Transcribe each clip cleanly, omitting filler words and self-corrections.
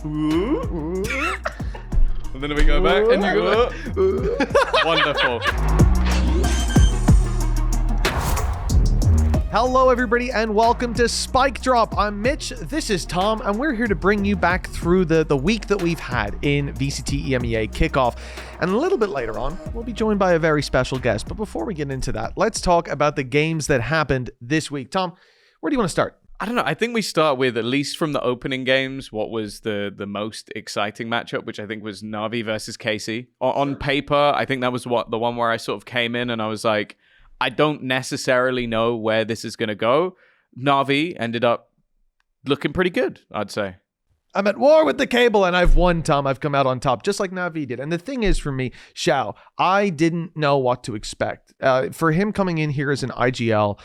Ooh. And then we go back and you go back. Wonderful. Hello, everybody, and welcome to Spike Drop. I'm Mitch, this is Tom, and we're here to bring you back through the week that we've had in VCT EMEA Kickoff. And a little bit later on, we'll be joined by a very special guest. But before we get into that, let's talk about the games that happened this week. Tom, where do you want to start? I don't know. I think we start with, at least from the opening games, what was the most exciting matchup, which I think was Na'Vi versus KC. On paper, I think that was the one where I sort of came in and I was like, I don't necessarily know where this is going to go. Na'Vi ended up looking pretty good, I'd say. I'm at war with the cable and I've won, Tom. I've come out on top, just like Na'Vi did. And the thing is, for me, Xiao, I didn't know what to expect. For him coming in here as an IGL,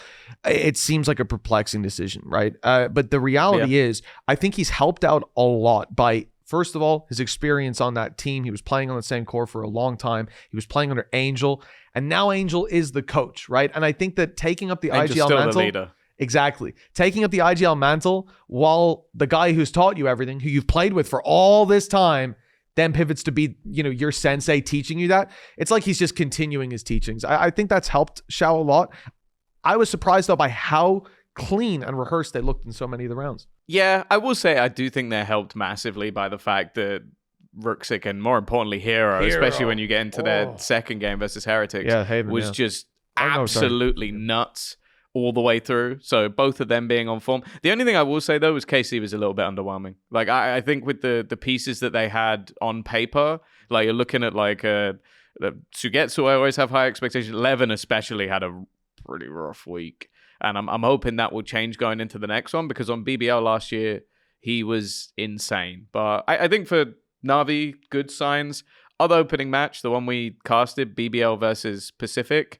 it seems like a perplexing decision, right? But the reality is, I think he's helped out a lot by, first of all, his experience on that team. He was playing on the same core for a long time. He was playing under Angel, and now Angel is the coach, right? And I think that taking up the Angel's IGL still mantle... the leader. Exactly. Taking up the IGL mantle while the guy who's taught you everything, who you've played with for all this time, then pivots to be, your sensei teaching you that. It's like he's just continuing his teachings. I think that's helped Xiao a lot. I was surprised, though, by how clean and rehearsed they looked in so many of the rounds. Yeah, I will say I do think they're helped massively by the fact that Ruxic and, more importantly, Hero, especially when you get into their second game versus Heretics, was just absolutely nuts all the way through. So both of them being on form. The only thing I will say, though, was KC was a little bit underwhelming. Like, I think with the pieces that they had on paper, like, you're looking at, like, Sugetsu, I always have high expectations. Levin especially had a pretty rough week. And I'm hoping that will change going into the next one, because on BBL last year, he was insane. But I think for Na'Vi, good signs. Other opening match, the one we casted, BBL versus Pacific,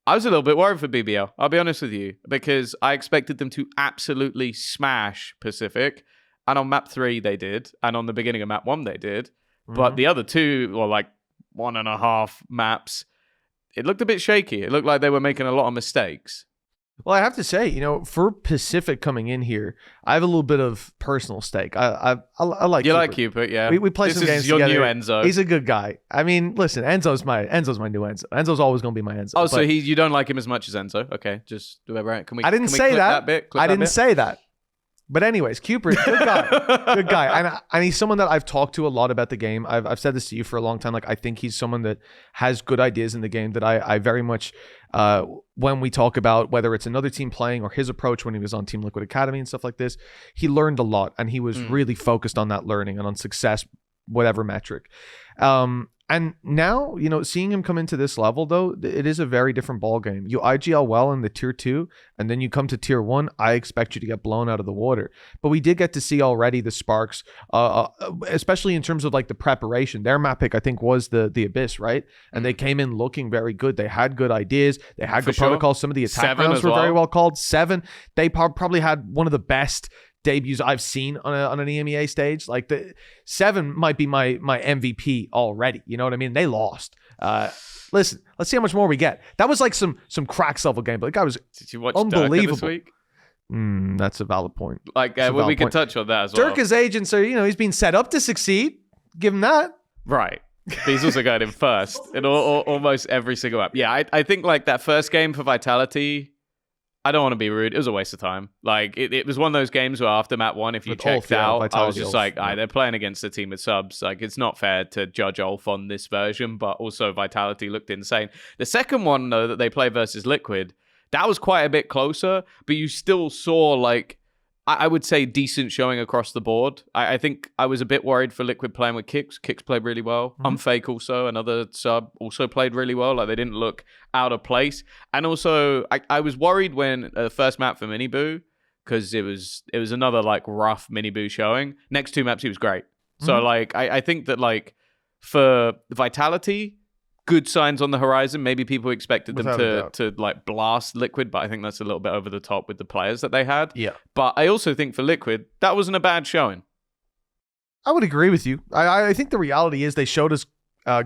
I was a little bit worried for BBL, I'll be honest with you, because I expected them to absolutely smash Pacific. And on map 3, they did. And on the beginning of map 1, they did. Mm-hmm. But the other two, or like 1.5 maps, it looked a bit shaky. It looked like they were making a lot of mistakes. Well, I have to say, for Pacific coming in here, I have a little bit of personal stake. I like you Cupid. Like Cupid, yeah. We play some games together. This is your new Enzo. He's a good guy. I mean, listen, Enzo's my new Enzo. Enzo's always going to be my Enzo. Oh, so you don't like him as much as Enzo? Okay, just do it right. I didn't say that. I didn't say that. But anyways, Cupid, good guy, good guy, and he's someone that I've talked to a lot about the game. I've said this to you for a long time. Like, I think he's someone that has good ideas in the game that I very much, when we talk about whether it's another team playing or his approach when he was on Team Liquid Academy and stuff like this, he learned a lot, and he was really focused on that learning and on success, whatever metric. And now, seeing him come into this level, though, it is a very different ball game. You IGL well in the tier 2, and then you come to tier 1, I expect you to get blown out of the water. But we did get to see already the sparks, especially in terms of like the preparation. Their map pick, I think, was the Abyss, right? And they came in looking very good. They had good ideas. They had good protocols. Some of the attack rounds were very well called. 7, they probably had one of the best debuts I've seen on an EMEA stage. Like, the 7 might be my MVP already. You know what I mean? They lost. Listen, let's see how much more we get. That was like some cracks level game, but the guy was Did you watch unbelievable. Durka this week? That's a valid point. Like, we can touch on that as well. Durka's agent, so he's been set up to succeed. Give him that. Right. He's also got him first in almost every single map. Yeah, I think like that first game for Vitality, I don't want to be rude. It was a waste of time. Like, it was one of those games where after map 1, if you checked out, I was just like, they're playing against a team with subs. Like, it's not fair to judge Ulf on this version, but also Vitality looked insane. The second one, though, that they played versus Liquid, that was quite a bit closer, but you still saw, like, I would say decent showing across the board. I think I was a bit worried for Liquid playing with Kicks. Kicks played really well. Unfake also, another sub, also played really well. Like, they didn't look out of place. And also, I was worried when the first map for Miniboo, because it was another like rough Miniboo showing. Next 2 maps, he was great. So like, I think that like for Vitality, good signs on the horizon. Maybe people expected them to like blast Liquid, but I think that's a little bit over the top with the players that they had. Yeah. But I also think for Liquid, that wasn't a bad showing. I would agree with you. I think the reality is they showed us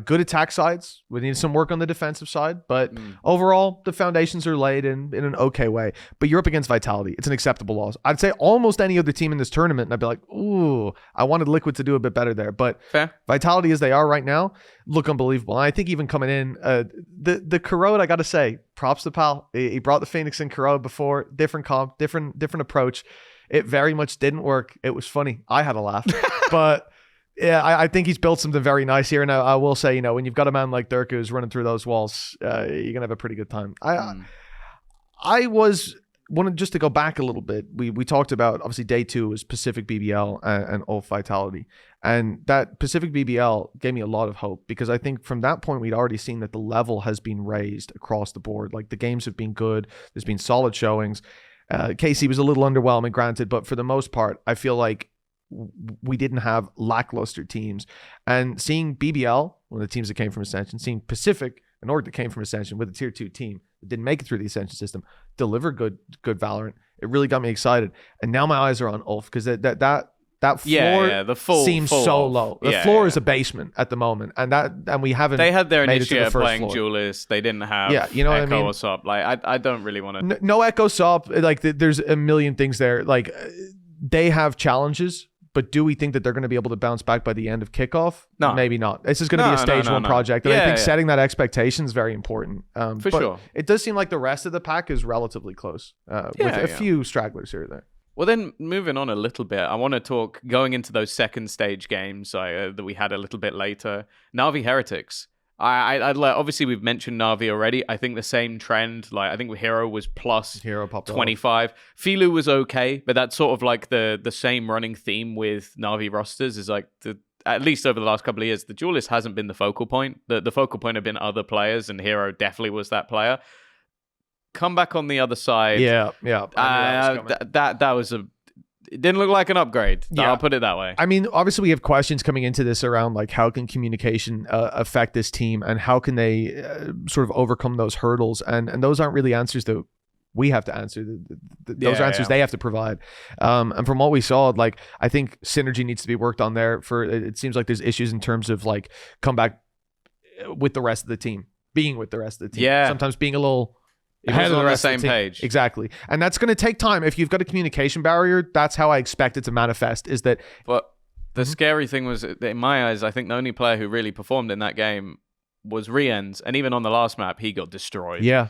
Good attack sides. We need some work on the defensive side, but overall, the foundations are laid in an okay way. But you're up against Vitality. It's an acceptable loss. I'd say almost any other team in this tournament, and I'd be like, ooh, I wanted Liquid to do a bit better there. But fair. Vitality as they are right now, look unbelievable. And I think even coming in, the Corrode, I got to say, props to Pal. He brought the Phoenix in Corrode before. Different comp, different approach. It very much didn't work. It was funny. I had a laugh. But... yeah, I think he's built something very nice here. And I will say, when you've got a man like Durka who's running through those walls, you're going to have a pretty good time. I wanted just to go back a little bit. We talked about, obviously, day 2 was Pacific BBL and Ulf Vitality. And that Pacific BBL gave me a lot of hope because I think from that point, we'd already seen that the level has been raised across the board. Like the games have been good. There's been solid showings. KC was a little underwhelming, granted, but for the most part, I feel like we didn't have lackluster teams. And seeing BBL, one of the teams that came from Ascension, seeing Pacific, an org that came from Ascension with a tier 2 team that didn't make it through the Ascension system, deliver good Valorant, it really got me excited. And now my eyes are on Ulf because that floor the seems full so Ulf. low. The floor is a basement at the moment, and we haven't. They had their made it to the initiative first playing floor. Duelist. They didn't have you know Echo what I mean? or SOP. Like I don't really want to. No Echo SOP. Like there's a million things there. Like they have challenges. But do we think that they're going to be able to bounce back by the end of kickoff? No. Maybe not. This is going to be a stage 1 project. And I think setting that expectation is very important. For sure. It does seem like the rest of the pack is relatively close with a few stragglers here or there. Well, then moving on a little bit, I want to talk going into those second stage games that we had a little bit later. Na'Vi Heretics. I'd like, obviously we've mentioned Na'Vi already. I think the same trend, like I think Hero was plus Hero popped 25. Off. Filu was okay, but that's sort of like the same running theme with Na'Vi rosters is like at least over the last couple of years, the Duelist hasn't been the focal point. The focal point have been other players, and Hero definitely was that player. Come back on the other side. Yeah. That was it didn't look like an upgrade. Yeah. I'll put it that way. I mean, obviously we have questions coming into this around like how can communication affect this team and how can they sort of overcome those hurdles, and those aren't really answers that we have to answer. Those are answers they have to provide. And from what we saw, like I think synergy needs to be worked on there. It seems like there's issues in terms of like comeback with the rest of the team, being with the rest of the team. Yeah. Sometimes being a little ahead of the same page. Exactly. And that's going to take time. If you've got a communication barrier, that's how I expect it to manifest, is that... But the scary thing was, in my eyes, I think the only player who really performed in that game was Rienz. And even on the last map, he got destroyed. Yeah.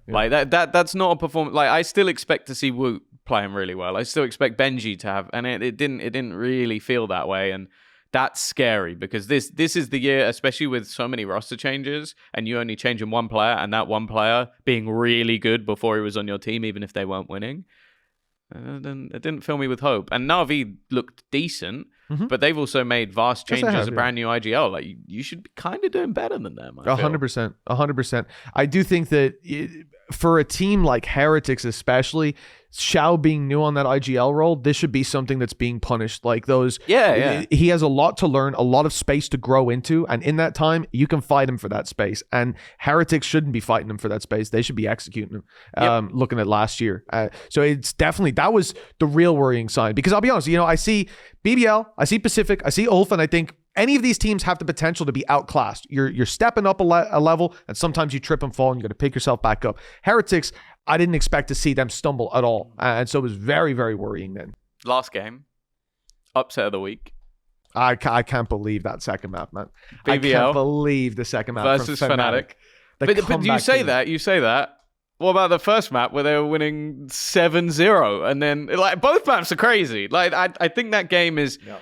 Like, that's not a performance... Like, I still expect to see Woot playing really well. I still expect Benji to have... And it didn't really feel that way. And that's scary because this is the year, especially with so many roster changes and you only changing one player and that one player being really good before he was on your team, even if they weren't winning. Then it didn't fill me with hope. And Na'Vi looked decent, but they've also made vast changes, a brand new IGL. Like you should be kind of doing better than them. 100%. I do think that for a team like Heretics, especially, Xiao being new on that IGL role, this should be something that's being punished. Like those, he has a lot to learn, a lot of space to grow into, and in that time, you can fight him for that space. And Heretics shouldn't be fighting him for that space; they should be executing him. Looking at last year, so it's definitely that was the real worrying sign. Because I'll be honest, I see BBL, I see Pacific, I see Ulf, and I think any of these teams have the potential to be outclassed. You're stepping up a level, and sometimes you trip and fall, and you got to pick yourself back up. Heretics, I didn't expect to see them stumble at all. And so it was very, very worrying then. Last game, upset of the week. I can't believe that second map, man. BBL I can't believe the second map versus Fnatic. But you say that. What about the first map where they were winning 7-0? And then, like, both maps are crazy. Like, I think that game is... Yeah.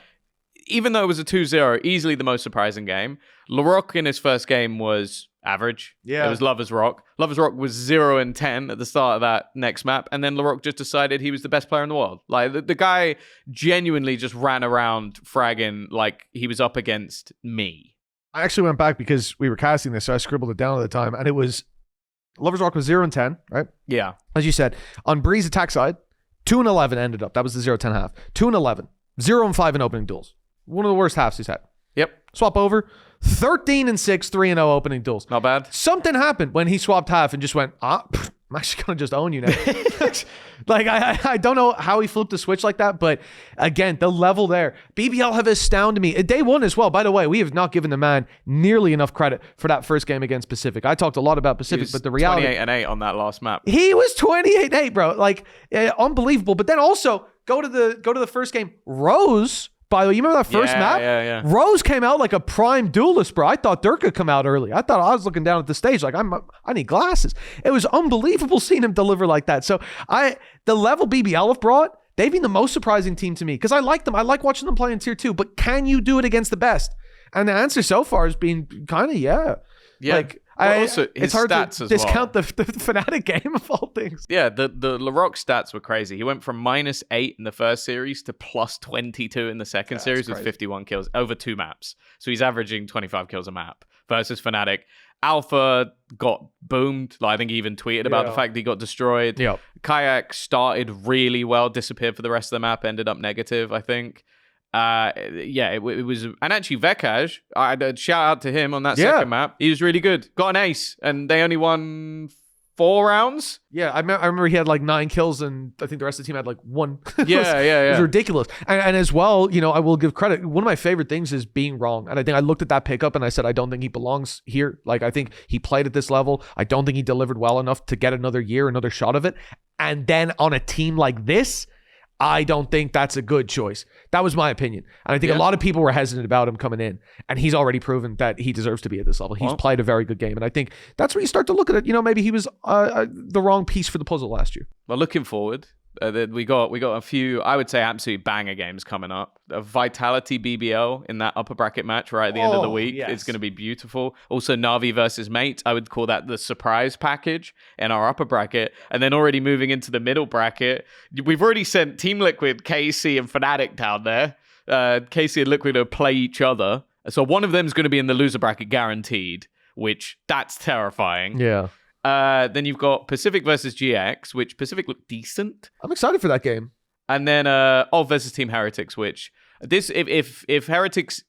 Even though it was a 2-0, easily the most surprising game. LaRock in his first game was average. Yeah. It was Lovers Rock. Lovers Rock was 0-10 at the start of that next map. And then LaRock just decided he was the best player in the world. Like, the guy genuinely just ran around fragging like he was up against me. I actually went back because we were casting this, so I scribbled it down at the time. And it was, Lovers Rock was 0-10, right? Yeah. As you said, on Breeze attack side, 2-11 ended up. That was the 0-10 half. 2-11. 0-5 in opening duels. One of the worst halves he's had. Yep. Swap over. 13-6, 3-0 opening duels. Not bad. Something happened when he swapped half and just went, I'm actually going to just own you now. Like, I don't know how he flipped the switch like that, but again, the level there. BBL have astounded me. Day one as well, by the way, we have not given the man nearly enough credit for that first game against Pacific. I talked a lot about Pacific, but the reality... 28-8 on that last map. He was 28-8, bro. Like, unbelievable. But then also, go to the first game. Rose... By the way, you remember that first map? Yeah. Rose came out like a prime duelist, bro. I thought Dirk could come out early. I was looking down at the stage like, I need glasses. It was unbelievable seeing him deliver like that. So the level BBL have brought, they've been the most surprising team to me because I like them. I like watching them play in tier 2, but can you do it against the best? And the answer so far has been kind of, yeah. Like, also, it's hard to discount the Fnatic game of all things. Yeah, the Larocque stats were crazy. He went from -8 in the first series to +22 in the second series with 51 kills over 2 maps. So he's averaging 25 kills a map versus Fnatic. Alpha got boomed. Like, I think he even tweeted about the fact that he got destroyed. Yep. Kayak started really well, disappeared for the rest of the map, ended up negative, I think. It was, and actually Vekaj, I'd shout out to him on that second map. He was really good, got an ace, and they only won 4 rounds. I remember he had like 9 kills, and I think the rest of the team had like 1. It was ridiculous. And as well, I will give credit. One of my favorite things is being wrong, and I think I looked at that pickup and I said, I don't think he belongs here. Like, I think he played at this level. I don't think he delivered well enough to get another year, another shot of it. And then on a team like this, I don't think that's a good choice. That was my opinion. And I think a lot of people were hesitant about him coming in. And he's already proven that he deserves to be at this level. He's played a very good game. And I think that's where you start to look at it. Maybe he was the wrong piece for the puzzle last year. Well, looking forward, we got a few, I would say, absolute banger games coming up. A Vitality BBL in that upper bracket match right at the end of the week. Yes. It's going to be beautiful. Also, Na'Vi versus Mate. I would call that the surprise package in our upper bracket. And then already moving into the middle bracket, we've already sent Team Liquid, KC, and Fnatic down there. KC and Liquid will play each other. So one of them is going to be in the loser bracket guaranteed, which that's terrifying. Yeah. Then you've got Pacific versus GX, which Pacific looked decent. I'm excited for that game. And then versus Team Heretics, which if Heretics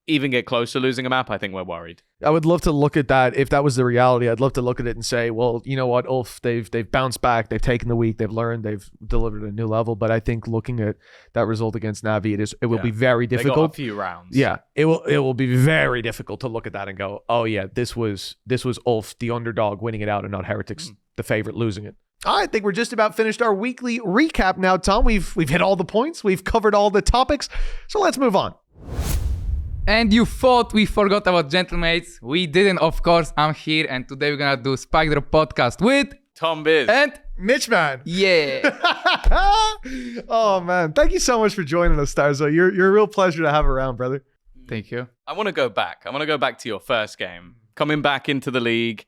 even get close to losing a map, I think we're worried. I would love to look at that. If that was the reality, I'd love to look at it and say, well, you know what, Ulf, they've bounced back, they've taken the week, they've learned, they've delivered a new level. But I think looking at that result against Na'Vi, it will be very difficult. They got a few rounds. Yeah, it will be very difficult to look at that and go, oh yeah, this was Ulf, the underdog, winning it out, and not Heretics, the favorite, losing it. I think we're just about finished our weekly recap now, Tom. We've hit all the points, we've covered all the topics, so let's move on. And you thought we forgot about Gentlemates. We didn't, of course. I'm here, and today we're gonna do Spike Drop podcast with Tombizz and Mitchman. Yeah. Oh man, thank you so much for joining us, Starxo. You're a real pleasure to have around, brother. Thank you. I want to go back. To your first game. Coming back into the league.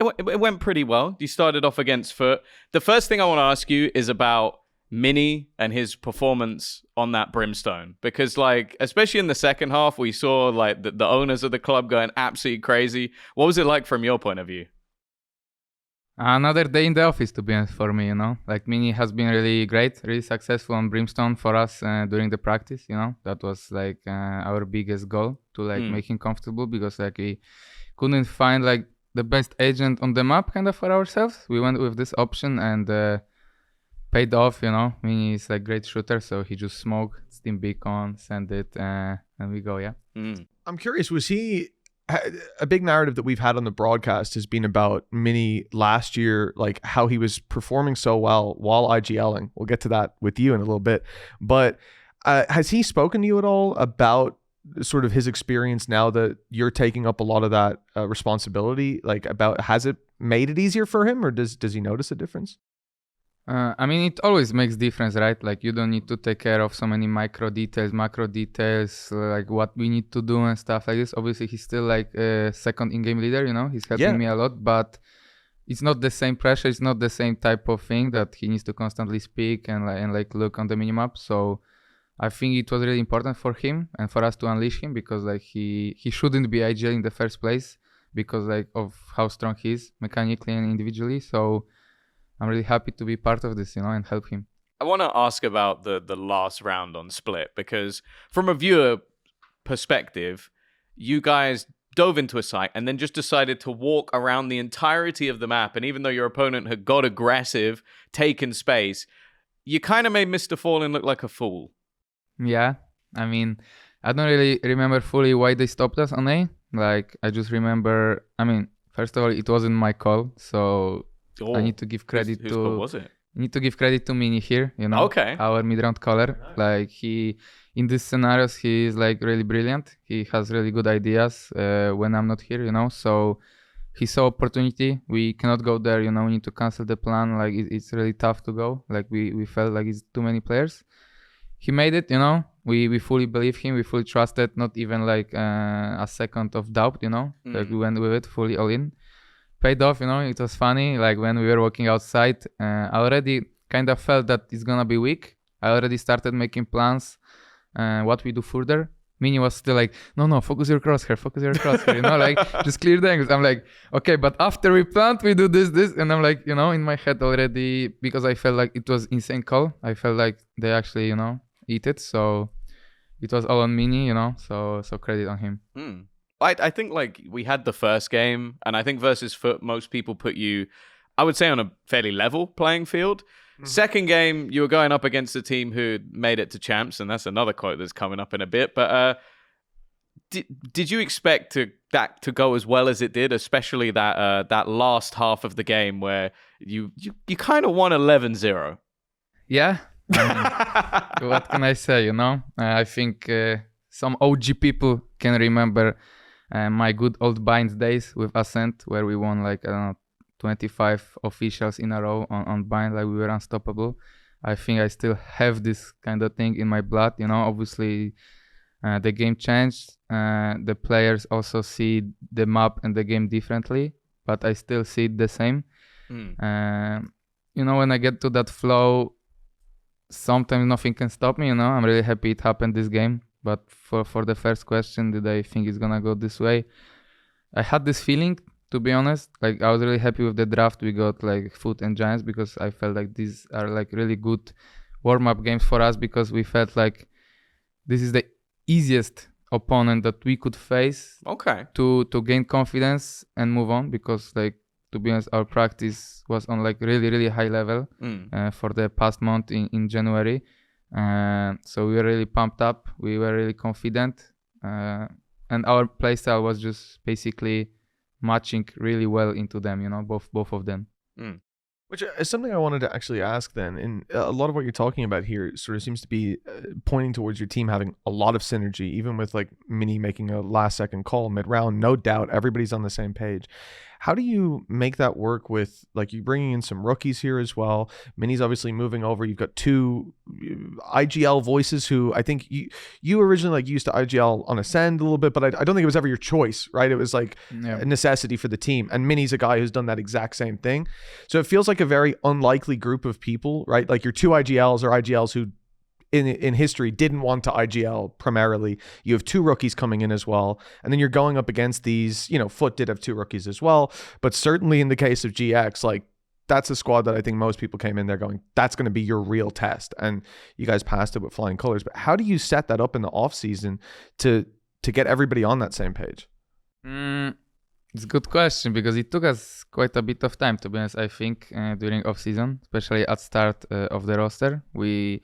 It went pretty well. You started off against Foot. The first thing I want to ask you is about Mini and his performance on that Brimstone, because especially in the second half, we saw the owners of the club going absolutely crazy. What was it like from your point of view? Another day in the office, to be honest, for me, Mini has been really great, really successful on Brimstone for us during the practice, that was our biggest goal, to make him comfortable, because we couldn't find the best agent on the map kind of for ourselves. We went with this option and paid off, Mini is great shooter, so he just smoked, steam beacon, send it, and we go, yeah. I'm curious, was he a big narrative that we've had on the broadcast has been about Mini last year, how he was performing so well while IGLing. We'll get to that with you in a little bit, but has he spoken to you at all about sort of his experience now that you're taking up a lot of that responsibility? Has it made it easier for him, or does he notice a difference? It always makes difference, right? You don't need to take care of so many macro details, what we need to do and stuff like this. Obviously, he's still second in-game leader, he's helping me a lot, but it's not the same pressure. It's not the same type of thing that he needs to constantly speak and look on the minimap. So I think it was really important for him and for us to unleash him, because he shouldn't be IGL in the first place because of how strong he is mechanically and individually. So I'm really happy to be part of this, and help him. I want to ask about the last round on Split, because from a viewer perspective, you guys dove into a site and then just decided to walk around the entirety of the map, and even though your opponent had got aggressive, taken space, you kind of made Mr. Fallen look like a fool. Yeah, I mean, I don't really remember fully why they stopped us on A. Like, I just remember, I mean, first of all, it wasn't my call, so I need to give credit whose call was it? Need to give credit to Mini here, you know, okay. Our mid-round caller. Like, he, in these scenarios, he is like really brilliant. He has really good ideas when I'm not here, you know, so he saw opportunity. We cannot go there, you know, we need to cancel the plan. Like, it's really tough to go. Like, we felt like it's too many players. He made it, you know, we fully believe him, we fully trusted, not even like a second of doubt, you know, like we went with it fully all in. Paid off, you know, it was funny, like when we were walking outside, I already kind of felt that it's gonna be weak. I already started making plans, what we do further. Mini was still like, no, focus your crosshair, you know, like just clear the angles. I'm like, okay, but after we plant, we do this, and I'm like, you know, in my head already, because I felt like it was insane call. I felt like they actually, you know, eat it, so it was all on Mini, you know, so credit on him. I think like we had the first game, and I think versus Foot, most people put you, I would say, on a fairly level playing field. Second game, you were going up against a team who made it to champs, and that's another quote that's coming up in a bit. But did you expect that to go as well as it did, especially that last half of the game where you kind of won 11-0? Yeah. What can I say, you know? I think some OG people can remember my good old Bind days with Ascent, where we won like, I don't know, 25 officials in a row on Bind, like we were unstoppable. I think I still have this kind of thing in my blood, you know. Obviously, the game changed. The players also see the map and the game differently, but I still see it the same. You know, when I get to that flow, sometimes nothing can stop me, you know. I'm really happy it happened this game. But for the first question, did I think it's gonna go this way? I had this feeling, to be honest. Like, I was really happy with the draft we got, like Foot and Giants, because I felt like these are like really good warm-up games for us, because we felt like this is the easiest opponent that we could face to gain confidence and move on, because like, to be honest, our practice was on like really, really high level for the past month in January. So we were really pumped up. We were really confident. And our playstyle was just basically matching really well into them, you know, both of them. Which is something I wanted to actually ask then. And a lot of what you're talking about here sort of seems to be pointing towards your team having a lot of synergy, even with like Mini making a last second call mid-round. No doubt everybody's on the same page. How do you make that work with, like, you bringing in some rookies here as well? Mini's obviously moving over. You've got two IGL voices who I think you originally like used to IGL on Ascend a little bit, but I don't think it was ever your choice, right? It was like a necessity for the team. And Mini's a guy who's done that exact same thing. So it feels like a very unlikely group of people, right? Like your two IGLs are IGLs who in history didn't want to IGL primarily. You have two rookies coming in as well. And then you're going up against these, you know, Foot did have two rookies as well. But certainly in the case of GX, like, that's a squad that I think most people came in there going, that's going to be your real test. And you guys passed it with flying colors. But how do you set that up in the off season to get everybody on that same page? It's a good question, because it took us quite a bit of time, to be honest. I think during off season, especially at start of the roster, we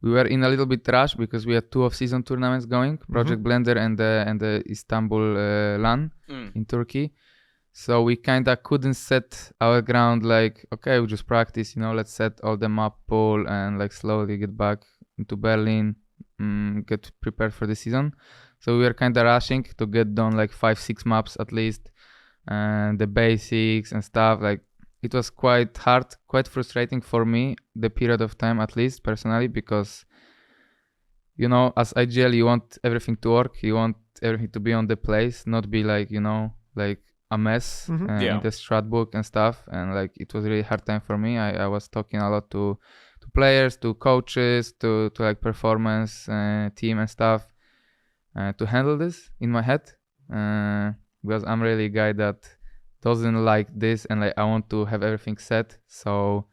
were in a little bit rush because we had two off-season tournaments going, Project Blender and the Istanbul LAN in Turkey. So we kind of couldn't set our ground like, okay, we just practice, you know, let's set all the map pool and like slowly get back into Berlin, get prepared for the season. So we were kind of rushing to get done like 5-6 maps at least, and the basics and stuff. Like, it was quite hard, quite frustrating for me, the period of time, at least personally, because, you know, as IGL, you want everything to work. You want everything to be on the place, not be like, you know, like a mess in the strat book and stuff. And like, it was really hard time for me. I was talking a lot to players, to coaches, to like performance team and stuff to handle this in my head. Because I'm really a guy that doesn't like this, and like I want to have everything set. So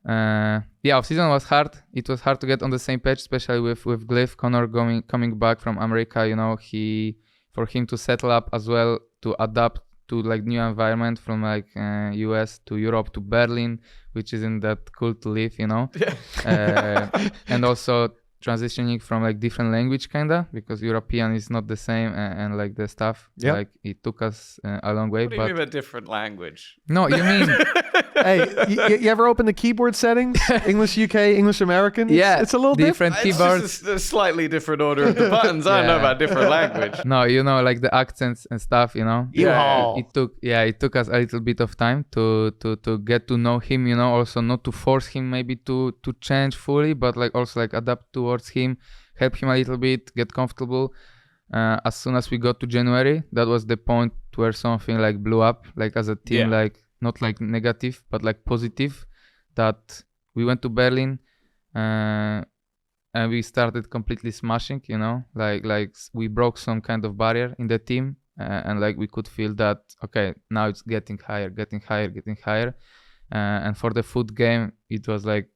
off season was hard. It was hard to get on the same page, especially with Glyph. Connor coming back from America, you know, for him to settle up as well, to adapt to like new environment from like US to Europe to Berlin, which isn't that cool to live, you know. And also transitioning from like different language kinda, because European is not the same and like the stuff. Like it took us a long way. What do you mean a different language? No, you mean hey, you ever open the keyboard settings? English UK, English American? It's a little different keyboards. It's just a slightly different order of the buttons. I don't know about different language. No, you know, like the accents and stuff, you know. It took us a little bit of time to get to know him, you know, also not to force him maybe to change fully, but like also like adapt towards him, help him a little bit, get comfortable. As soon as we got to January, that was the point where something like blew up, like as a team, like not like negative, but like positive, that we went to Berlin and we started completely smashing, you know, like we broke some kind of barrier in the team and like we could feel that, okay, now it's getting higher. And for the foot game, it was like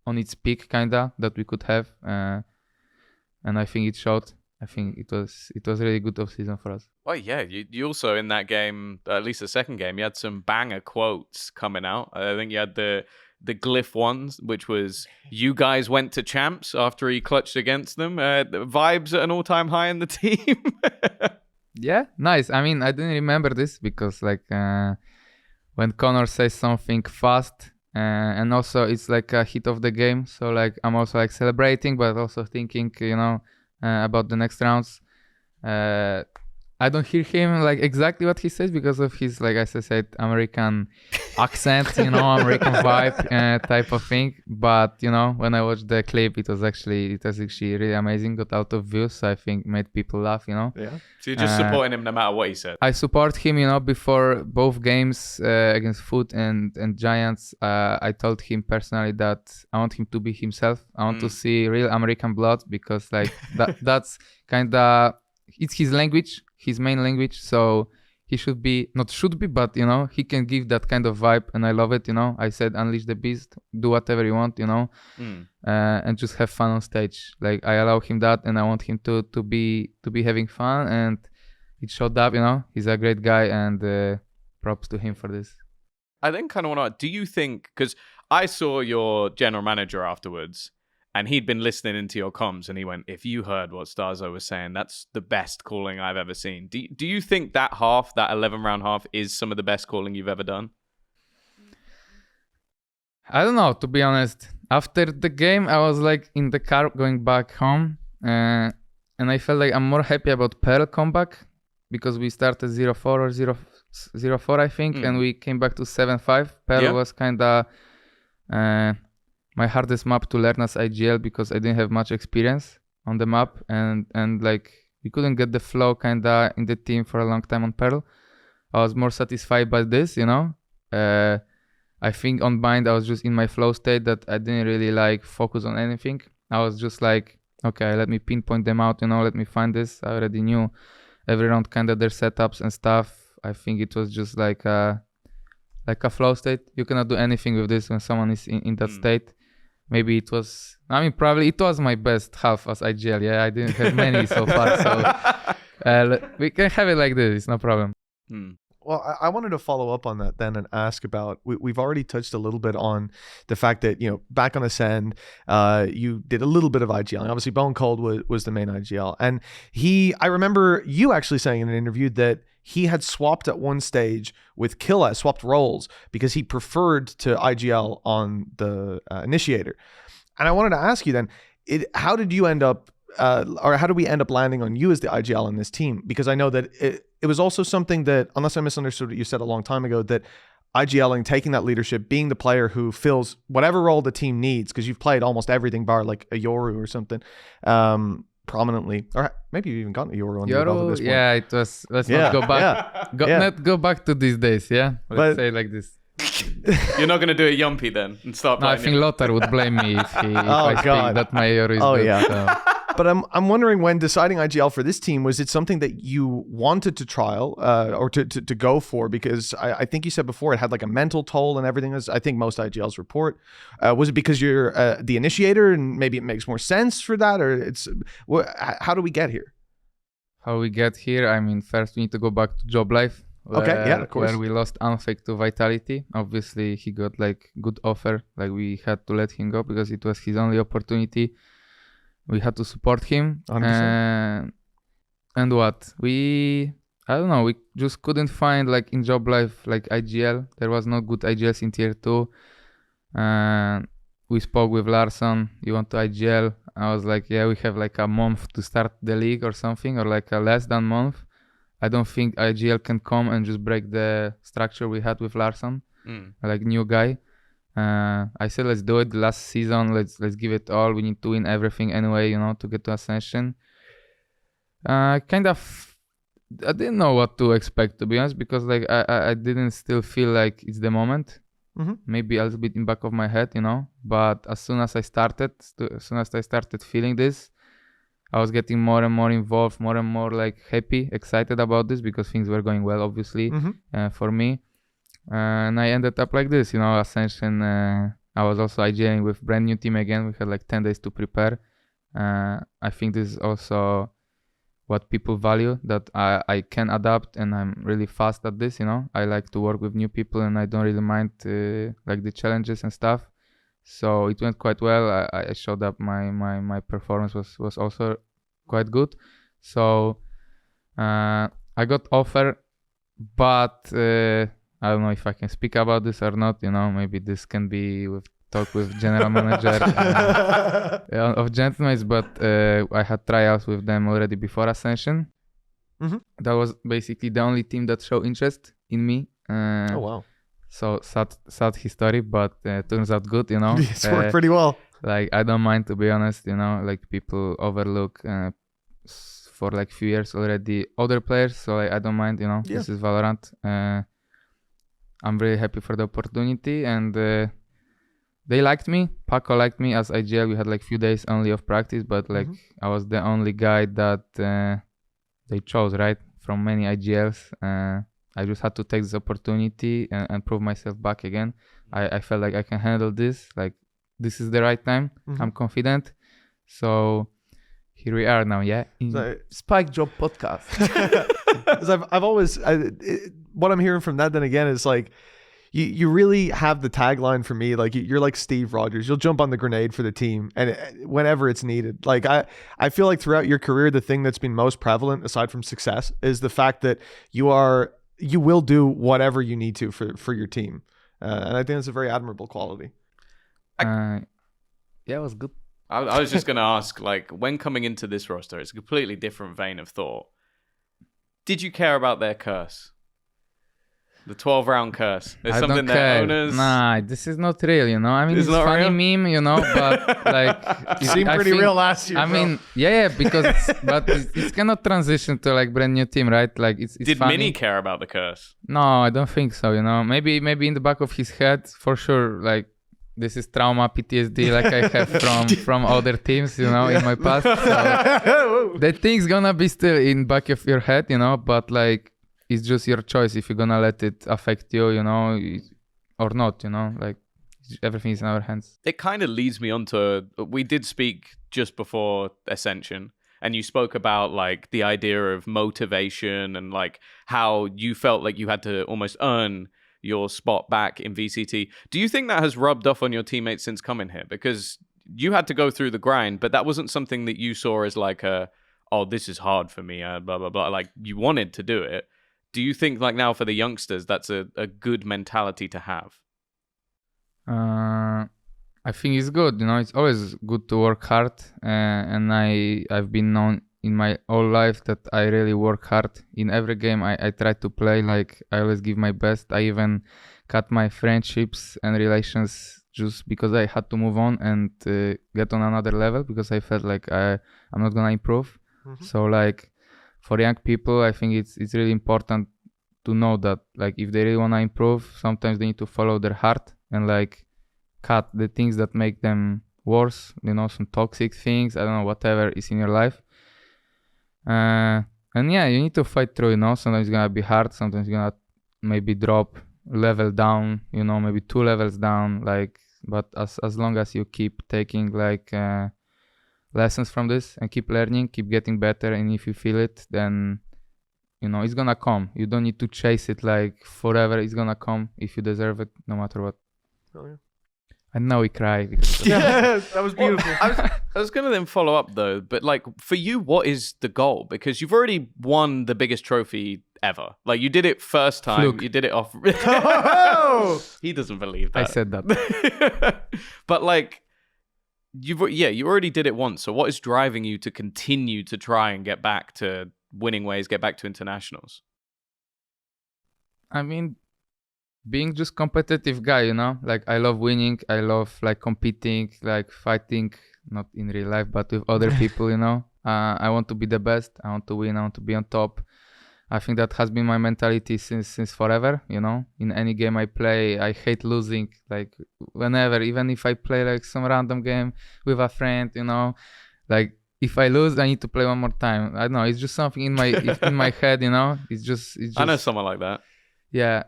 on its peak kinda that we could have. And I think it showed. I think it was really good off season for us. Well, yeah, you also in that game, at least the second game, you had some banger quotes coming out. I think you had the glyph ones, which was "You guys went to champs" after he clutched against them. The vibes at an all-time high in the team. Yeah, nice. I mean, I didn't remember this because like when Connor says something fast, and also it's like a hit of the game. So like I'm also like celebrating, but also thinking, you know. About the next rounds. I don't hear him like exactly what he says because of his, like as I said, American accent, you know, American vibe type of thing. But you know, when I watched the clip, it was actually really amazing. Got out of views, so I think made people laugh, you know. Yeah. So you're just supporting him no matter what he said. I support him, you know. Before both games against Foot and Giants, I told him personally that I want him to be himself. I want to see real American blood because like that's kinda. It's his language, his main language, so he but you know, he can give that kind of vibe and I love it, you know. I said unleash the beast, do whatever you want, you know, and just have fun on stage. Like I allow him that and I want him to be having fun, and it showed up, you know. He's a great guy and props to him for this. I then kind of want to, do you think, because I saw your general manager afterwards, and he'd been listening into your comms, and he went, if you heard what Starxo was saying, that's the best calling I've ever seen. Do you think that 11-round half, is some of the best calling you've ever done? I don't know, to be honest. After the game, I was like in the car going back home, and I felt like I'm more happy about Pearl comeback, because we started 0-4 or 0-4, I think, and we came back to 7-5. Pearl was kind of... my hardest map to learn as IGL because I didn't have much experience on the map and like we couldn't get the flow kinda in the team for a long time on Pearl. I was more satisfied by this, you know. I think on Bind I was just in my flow state that I didn't really like focus on anything. I was just like, okay, let me pinpoint them out, you know, let me find this. I already knew every round kinda their setups and stuff. I think it was just like a flow state. You cannot do anything with this when someone is in that state. Maybe it was, I mean, probably it was my best half as IGL. Yeah, I didn't have many so far. So we can have it like this. It's no problem. Well, I wanted to follow up on that then and ask about, we've already touched a little bit on the fact that, you know, back on Ascend, you did a little bit of IGL. Obviously, Bone Cold was the main IGL. And I remember you actually saying in an interview that he had swapped at one stage with Killa, swapped roles because he preferred to IGL on the Initiator. And I wanted to ask you then, how did you end up, or how did we end up landing on you as the IGL in this team? Because I know that it was also something that, unless I misunderstood what you said a long time ago, that IGLing, taking that leadership, being the player who fills whatever role the team needs, because you've played almost everything bar like a Yoru or something, prominently, or maybe you even gotten a Yoru under the belt at this point. Yeah, it was. Let's not go back. Not go back to these days. Yeah, let's say like this. You're not going to do a Yumpy then and start. No, I think Lothar would blame me if I think that my Yoru is good. Yeah. So. But I'm wondering, when deciding IGL for this team, was it something that you wanted to trial or to go for? Because I think you said before it had like a mental toll and everything, as I think most IGLs report. Was it because you're the initiator and maybe it makes more sense for that, or how do we get here? how we get here. I mean, first we need to go back to job life. Of course. Where we lost Unfake to Vitality. Obviously, he got like good offer. Like we had to let him go because it was his only opportunity. We had to support him. 100%. And what? I don't know. We just couldn't find like in job life like IGL. There was no good IGLs in tier 2. We spoke with Larson. You want to IGL? I was like, yeah, we have like a month to start the league or something, or like a less than month. I don't think IGL can come and just break the structure we had with Larson, like new guy. I said, let's do it. Last season, let's give it all. We need to win everything anyway, to get to Ascension. I didn't know what to expect, to be honest, because like I didn't still feel like it's the moment. Maybe a little bit in back of my head, But as soon as I started feeling this, I was getting more and more involved, more and more like happy, excited about this because things were going well, obviously, for me. And I ended up like this, Ascension. I was also IGing with brand new team again. We had like 10 days to prepare. I think this is also what people value, that I can adapt and I'm really fast at this, I like to work with new people and I don't really mind like the challenges and stuff. So it went quite well. I showed up. My performance was also quite good. So I got offer, but I don't know if I can speak about this or not. Maybe this can be talk with general manager of Gentlemen. But I had trials with them already before Ascension. That was basically the only team that showed interest in me. Oh wow. So sad history, but turns out good, It's worked pretty well. Like I don't mind, to be honest, like people overlook for like few years already other players, so like, I don't mind, This is Valorant. I'm really happy for the opportunity, and they liked me. Paco liked me as IGL. We had like few days only of practice, but like I was the only guy that they chose, right, from many IGLs. I just had to take this opportunity and prove myself back again. I felt like I can handle this. Like this is the right time. I'm confident. So here we are now, yeah. Spike Drop podcast. I've always what I'm hearing from that then again is like you really have the tagline for me. Like you're like Steve Rogers. You'll jump on the grenade for the team and whenever it's needed. Like I feel like throughout your career, the thing that's been most prevalent aside from success is the fact that you will do whatever you need to for your team. And I think it's a very admirable quality. Yeah, it was good. I was just going to ask, like, when coming into this roster, it's a completely different vein of thought. Did you care about their curse? The 12-round curse. It's something that owners... Nah, this is not real, I mean, it's a funny meme, but like... It seemed pretty real last year, I mean, yeah, because... but it's cannot transition to like brand new team, right? Like it's Did funny. Mini care about the curse? No, I don't think so, Maybe in the back of his head, for sure, like this is trauma, PTSD, like I have from other teams, in my past. So the thing's gonna be still in back of your head, but like... It's just your choice if you're gonna let it affect you, or not, like everything is in our hands. It kind of leads me on to, we did speak just before Ascension, and you spoke about like the idea of motivation and like how you felt like you had to almost earn your spot back in VCT. Do you think that has rubbed off on your teammates since coming here? Because you had to go through the grind, but that wasn't something that you saw as like oh, this is hard for me, blah, blah, blah. Like you wanted to do it. Do you think like now for the youngsters, that's a good mentality to have? I think it's good. It's always good to work hard. And I've been known in my whole life that I really work hard. In every game I try to play, like I always give my best. I even cut my friendships and relations just because I had to move on and get on another level because I felt like I'm not going to improve. So like, for young people, I think it's really important to know that like if they really want to improve, sometimes they need to follow their heart and like cut the things that make them worse, some toxic things, I don't know, whatever is in your life. And yeah, you need to fight through, sometimes it's gonna be hard, sometimes you're gonna maybe drop level down, maybe 2 levels down, like, but as long as you keep taking like lessons from this and keep learning, keep getting better. And if you feel it, then it's gonna come. You don't need to chase it like forever. It's gonna come if you deserve it, no matter what. Oh, yeah. And now we cry. Yeah, that was beautiful. I was going to then follow up though, but like for you, what is the goal? Because you've already won the biggest trophy ever. Like you did it first time. Fluke. You did it off. He doesn't believe that. I said that. But like, you already did it once. So what is driving you to continue to try and get back to winning ways, get back to internationals? I mean, being just competitive guy, like I love winning. I love like competing, like fighting, not in real life, but with other people, I want to be the best. I want to win. I want to be on top. I think that has been my mentality since forever, In any game I play, I hate losing. Like whenever, even if I play like some random game with a friend, like if I lose, I need to play one more time. I don't know. It's just something in my head, It's just. I know someone like that. Yeah.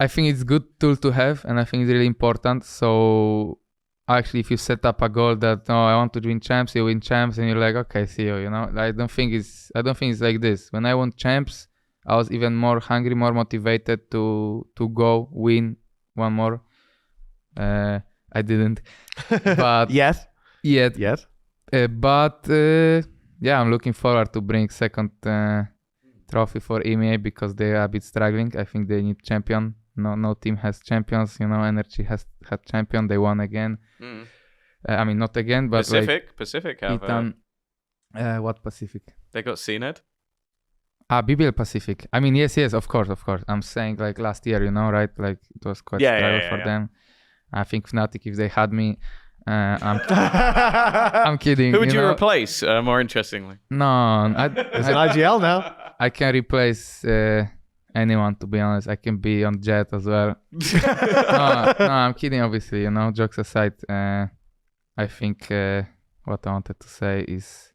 I think it's good tool to have, and I think it's really important. So actually, if you set up a goal that I want to win champs, you win champs, and you're like, okay, see you. I don't think it's like this. When I won champs, I was even more hungry, more motivated to go win one more. I didn't, but Yet. But I'm looking forward to bring second trophy for EMEA because they are a bit struggling. I think they need champion. No team has champions. Energy had champion. They won again. I mean, not again, but Pacific have what Pacific? They got CNED. BBL Pacific. I mean, yes, of course. I'm saying like last year, right? Like it was quite struggle for them. I think Fnatic, if they had me, I'm kidding. Who would you replace? More interestingly, no, it's an IGL now. I can replace anyone. To be honest, I can be on Jet as well. no, I'm kidding. Obviously, jokes aside. I think what I wanted to say is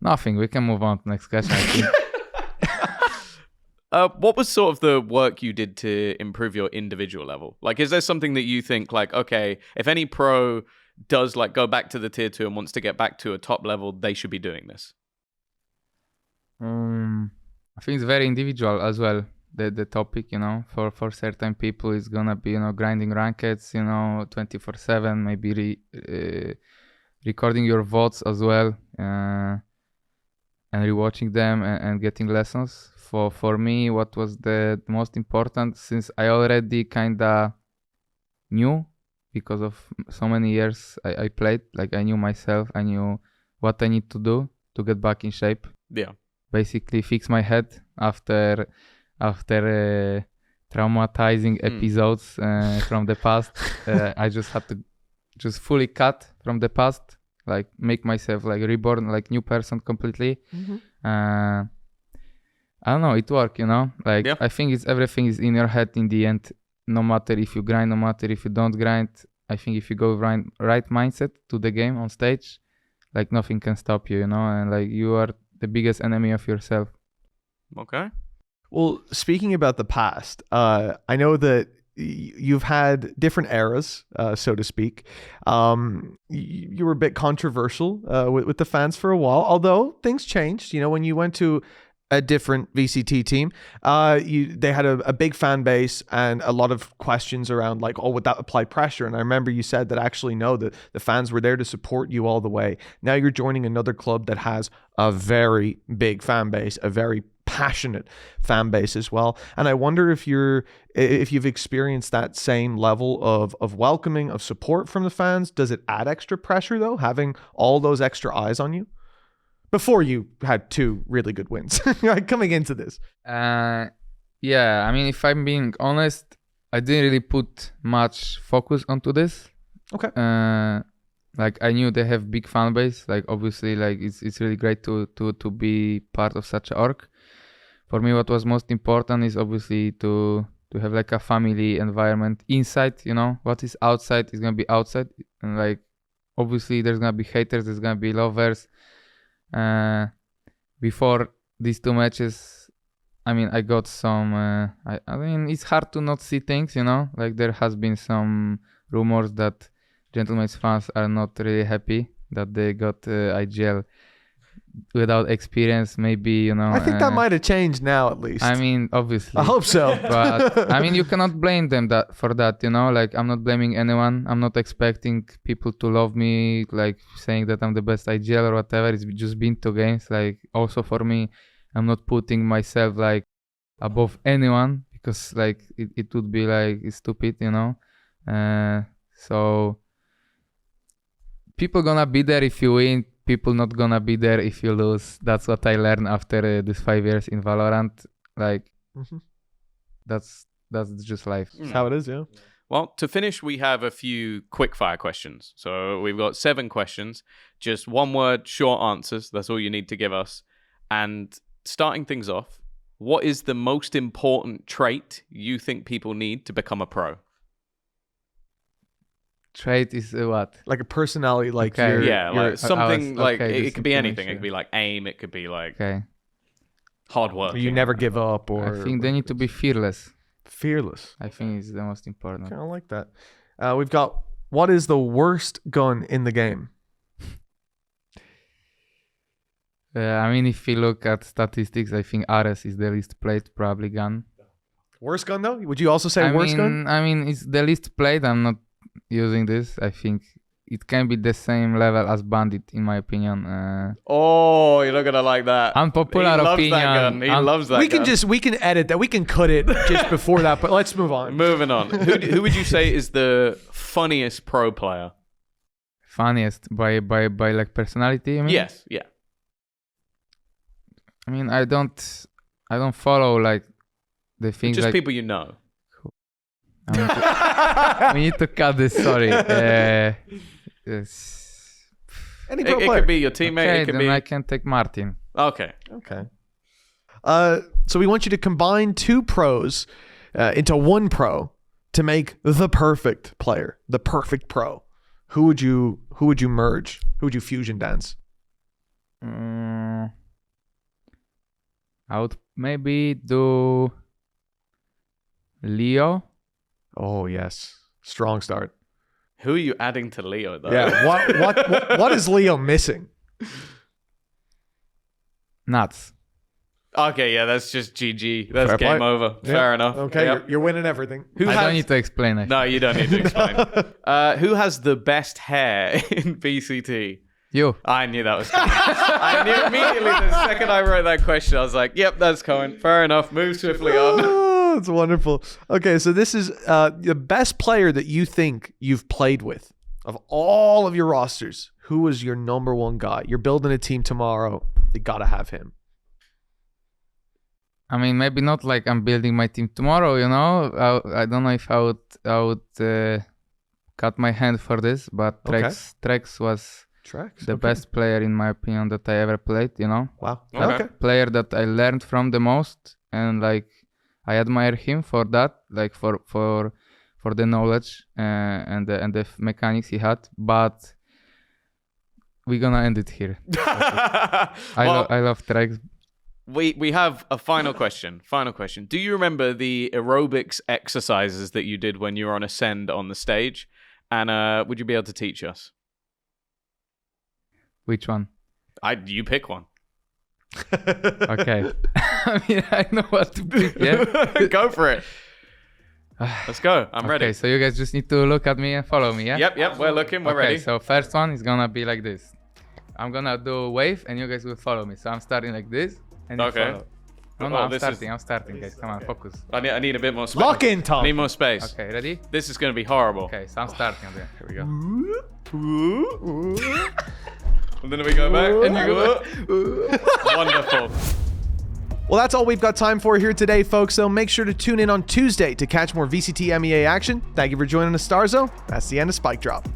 nothing. We can move on to the next question. I think. What was sort of the work you did to improve your individual level? Like, is there something that you think like, okay, if any pro does like go back to the tier 2 and wants to get back to a top level, they should be doing this? I think it's very individual as well. The topic, for certain people, it's gonna be, grinding rankeds, 24/7, maybe recording your votes as well, and rewatching them and getting lessons. For me, what was the most important, since I already kinda knew because of so many years I played, like I knew myself, I knew what I need to do to get back in shape. Yeah. Basically fix my head after traumatizing episodes from the past. I just had to just fully cut from the past, like make myself like reborn, like new person completely. I don't know, it worked, like I think everything is in your head in the end, no matter if you grind, no matter if you don't grind. I think if you go right mindset to the game on stage, like nothing can stop you, and like you are the biggest enemy of yourself. Okay. Well, speaking about the past, I know that you've had different eras, so to speak. You were a bit controversial with the fans for a while, although things changed. When you went to a different VCT team, they had a big fan base and a lot of questions around like, would that apply pressure? And I remember you said that actually no, the fans were there to support you all the way. Now you're joining another club that has a very big fan base, a very passionate fan base as well. And I wonder if you've experienced that same level of welcoming, of support from the fans. Does it add extra pressure though, having all those extra eyes on you? Before you had 2 really good wins coming into this. I mean, if I'm being honest, I didn't really put much focus onto this. Okay. Like I knew they have big fan base. Like obviously, like it's really great to be part of such an org. For me, what was most important is obviously to have like a family environment inside. What is outside is gonna be outside, and like obviously there's gonna be haters, there's gonna be lovers. Before these 2 matches, I mean, I got some. I mean, it's hard to not see things, like there has been some rumors that Gentleman's fans are not really happy that they got IGL without experience. Maybe, I think that might have changed now, at least. I mean, obviously. I hope so. But I mean, you cannot blame them for that, Like, I'm not blaming anyone. I'm not expecting people to love me, like saying that I'm the best IGL or whatever. It's just been 2 games. Like, also for me, I'm not putting myself like above anyone because like it would be like stupid, So people gonna be there if you win. People not gonna be there if you lose. That's what I learned after this 5 years in Valorant. Like, that's just life. That's how it is, yeah. Well, to finish, we have a few quickfire questions. So we've got 7 questions, just 1-word short answers. That's all you need to give us. And starting things off, what is the most important trait you think people need to become a pro? Trait is what? Like a personality, like like something like it could be anything. It could be like aim. It could be like hard work. You never give up, or I think they need to be fearless. Fearless. I think it's the most important. Kind of like that. We've got, what is the worst gun in the game? I mean, if you look at statistics, I think Ares is the least played probably gun. Worst gun though? Would you also say worst gun? I mean, it's the least played. I'm not using this. I think it can be the same level as Bandit, in my opinion. You're not gonna like that. Unpopular opinion. He loves that gun. We can edit that. We can cut it just before that. But let's move on. Moving on. Who would you say is the funniest pro player? Funniest by like personality? You mean? Yes. Yeah. I mean, I don't follow like the things. Just like, people you know. We need to cut this. Sorry. Any pro player. It could be your teammate. Okay, it could then be. I can take Martin. Okay. So we want you to combine 2 pros into 1 pro to make the perfect player, the perfect pro. Who would you merge? Who would you fusion dance? I would maybe do Leo. Oh yes, strong start. Who are you adding to Leo though? Yeah, what is Leo missing? Nuts. Okay, yeah, that's just GG. That's Fair game play. over. Yep. Fair enough. Okay, Yep. you're winning everything. I don't need to explain it. No, you don't need to explain. Who has the best hair in VCT? You. I knew that was coming. I knew immediately the second I wrote that question. I was like, yep, that's coming. Fair enough. Move swiftly on. Oh, it's wonderful. Okay, so this is the best player that you think you've played with of all of your rosters. Who was your number 1 guy? You're building a team tomorrow. You got to have him. I mean, maybe not like I'm building my team tomorrow, I don't know if I would cut my hand for this, but Trex was the best player in my opinion that I ever played, Wow. Okay. Player that I learned from the most, and like I admire him for that, like for the knowledge and the mechanics he had, but we're gonna end it here. I love Trex. We have a final question. Do you remember the aerobics exercises that you did when you were on Ascend on the stage? And would you be able to teach us? Which one? You pick one. Okay. I mean, I know what to pick, yeah? Go for it. Let's go. I'm ready. Okay, so you guys just need to look at me and follow me, yeah? Yep. We're looking. We're ready. Okay, so first one is gonna be like this. I'm gonna do wave and you guys will follow me. So I'm starting like this and you follow. No, I'm starting, guys. Come on, focus. I need a bit more space. Lock in, Tom. I need more space. Okay, ready? This is going to be horrible. Okay, so I'm starting. Here we go. And then we go back. And you go back. Wonderful. Well, that's all we've got time for here today, folks. So make sure to tune in on Tuesday to catch more VCT EMEA action. Thank you for joining us, Starxo. That's the end of Spike Drop.